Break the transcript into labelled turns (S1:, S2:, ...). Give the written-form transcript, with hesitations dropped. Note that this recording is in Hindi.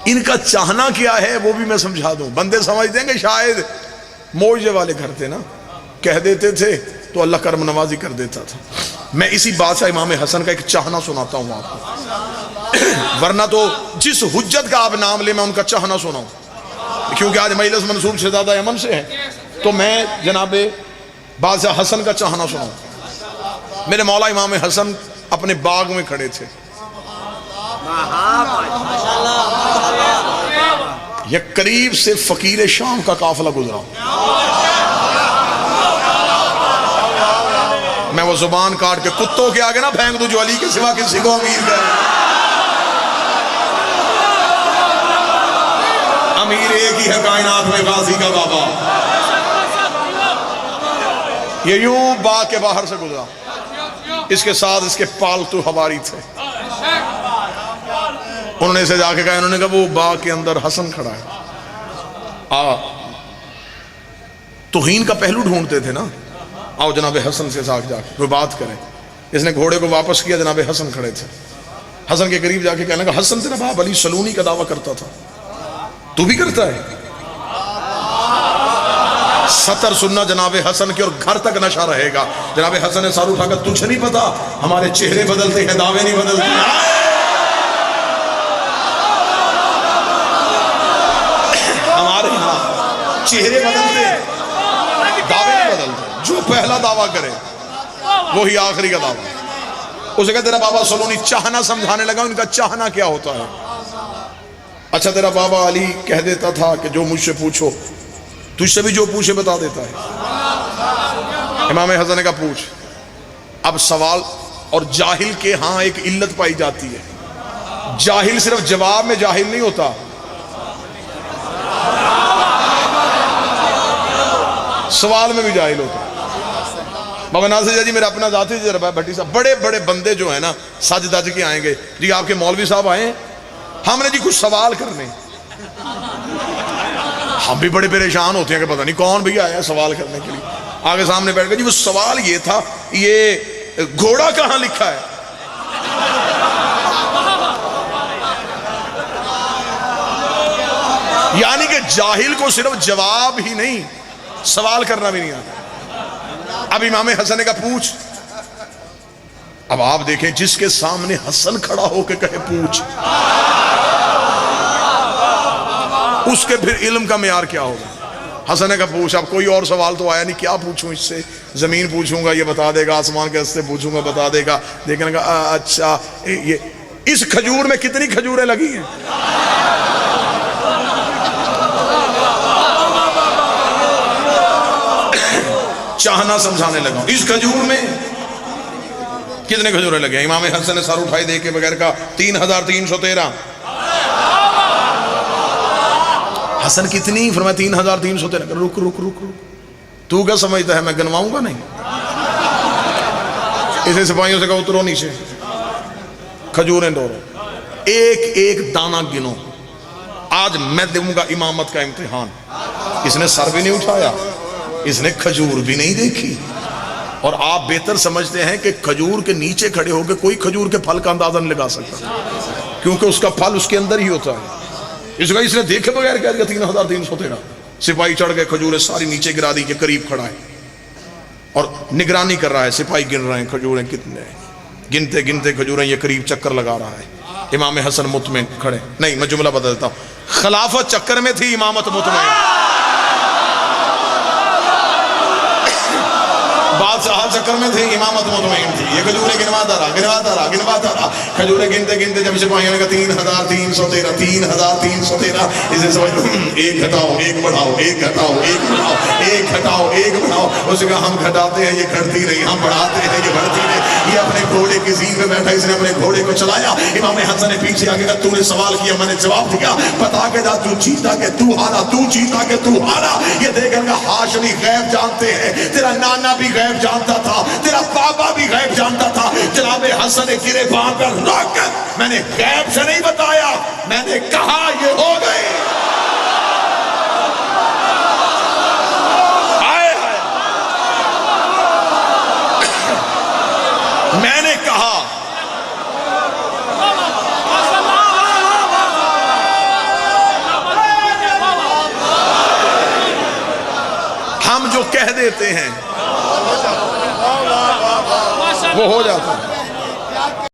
S1: इनका चाहना क्या है वो भी मैं समझा दूं। बंदे समझते हैं कि शायद मौजे वाले घर थे ना, कह देते थे तो अल्लाह कर्म नवाजी कर देता था। मैं इसी बात से इमाम हसन का एक चाहना सुनाता हूं आपको, वरना तो जिस हुज्जत का आप नाम ले मैं उनका चाहना सुनाऊं, क्योंकि आज मजलिस मंसूर से ज्यादा यमन से है, तो मैं जनाबे बादशाह हसन का चाहना सुनाऊं। मेरे मौला इमाम हसन अपने बाग में खड़े थे, ये करीब से फकीर शाम का काफिला गुजरा, मैं वो जुबान काट के कुत्तों के आगे ना फेंक दूं जो अली के सिवा किसी को अमीर करे। अमीर एक ही है कायनात में, गाजी का बाबा। ये यूं बाग के बाहर से गुजरा, इसके साथ इसके पालतू हवारी थे। उन्होंने इसे जाके कहा, उन्होंने कहा वो बाग के अंदर हसन खड़ा है, तौहीन का पहलू ढूंढते थे ना, आओ जनाबे हसन से साथ जाके कोई बात करें। इसने घोड़े को वापस किया, जनाबे हसन खड़े थे। हसन के करीब जाके कहने लगा, हसन तेरा बाप अली सलूनी का दावा करता था, तू भी करता है? सतर सुनना जनाबे हसन की और घर तक नशा रहेगा। जनाबे हसन ने सर उठाकर, तुझे नहीं पता हमारे चेहरे बदलते हैं, दावे नहीं बदलते। हमारे यहाँ चेहरे बदलते, दावे नहीं बदलते। जो पहला दावा करे वही आखिरी का दावा। उसे कहा तेरा बाबा सलूनी, चाहना समझाने लगा उनका चाहना क्या होता है। अच्छा तेरा बाबा अली कह देता था कि जो मुझसे पूछो, तुझसे भी जो पूछे बता देता है। इमाम हसन ने कहा पूछ। अब सवाल, और जाहिल के हाँ एक इल्लत पाई जाती है, जाहिल सिर्फ जवाब में जाहिल नहीं होता, सवाल में भी जाहिल होता। बाबा नासिर जी मेरा अपना जाती भट्टी साहब, बड़े बड़े बंदे जो है ना सज दज के आएंगे जी, आपके मौलवी साहब आए, हमने जी कुछ सवाल करने। हम भी बड़े परेशान होते हैं कि पता नहीं कौन भैया आया सवाल करने के लिए। आगे सामने बैठ गए जी, वो सवाल ये था, ये घोड़ा कहां लिखा है? यानी कि जाहिल को सिर्फ जवाब ही नहीं, सवाल करना भी नहीं आता। अब इमाम हसन ने कहा पूछ। अब आप देखें, जिसके सामने हसन खड़ा होकर कहे पूछ, उसके फिर इल्म का मेयार क्या होगा। हसन ने कहा पूछ। अब कोई और सवाल तो आया नहीं, क्या पूछूं इससे? जमीन पूछूंगा ये बता देगा, आसमान के रस्ते पूछूंगा बता देगा। देखने का अच्छा ये इस खजूर में कितनी खजूरें लगी हैं? चाहना समझाने लगा, इस खजूर में कितने खजूरें लगे? इमाम हसन ने सर उठाई दे के बगैर का 3313। हसन कितनी? फरमाया 3313। रुक रुक रुक रुक, तू क्या समझता है मैं गिनवाऊंगा? नहीं। इसे सिपाहियों से कहा उतरो नीचे, खजूरें डोरो, एक एक दाना गिनो, आज मैं दूंगा इमामत का इम्तिहान। इसने सर भी नहीं उठाया, इसने खजूर भी नहीं देखी। और आप बेहतर समझते हैं कि खजूर के नीचे खड़े होकर कोई खजूर के फल का अंदाजा नहीं लगा सकता, क्योंकि उसका फल उसके अंदर ही होता है। इसने देखे बगैर कह दिया 3313। सिपाही चढ़ गए, खजूरें सारी नीचे गिरा दी, के करीब खड़ा है और निगरानी कर रहा है। सिपाही गिन रहे हैं खजूरें कितने, गिनते गिनते खजूरें ये करीब चक्कर लगा रहा है। इमाम हसन मुतमिन खड़े, नहीं मैं जुमला बदलता हूं, खिलाफत चक्कर में थी, इमामत मुतमिन। बादशाह चक्कर में थे, इमामत मुतमईन थी। ये खजूरें गिनवाता रहा गिनवाता रहा गिनवाता रहा। खजूरें गिनते गिनते जब सिपाहियों ने कहा 3313 3313, इसे समझ लो एक घटाओ एक बढ़ाओ, एक घटाओ एक बढ़ाओ, एक घटाओ एक बढ़ाओ। उसने कहा हम घटाते हैं ये घटती नहीं, हम बढ़ाते हैं ये बढ़ती नहीं। ये अपने घोड़े की जीन में बैठा, इसने अपने घोड़े को चलाया। इमाम हसन ने पीछे आके कहा तूने सवाल किया, मैंने जवाब दिया, बता के जा तू जीता के तू हारा, तू जीता के तू हारा। ये देखकर हाशमी गैब जानते हैं, तेरा नाना भी गैब जानता था, तेरा पापा भी गैब जानता था। जनाबे हसन ने गिरे वहां पर रोक, मैंने गैब से नहीं बताया, मैंने कहा ये हो गए। मैंने कहा जो कह देते हैं वो हो जाता है।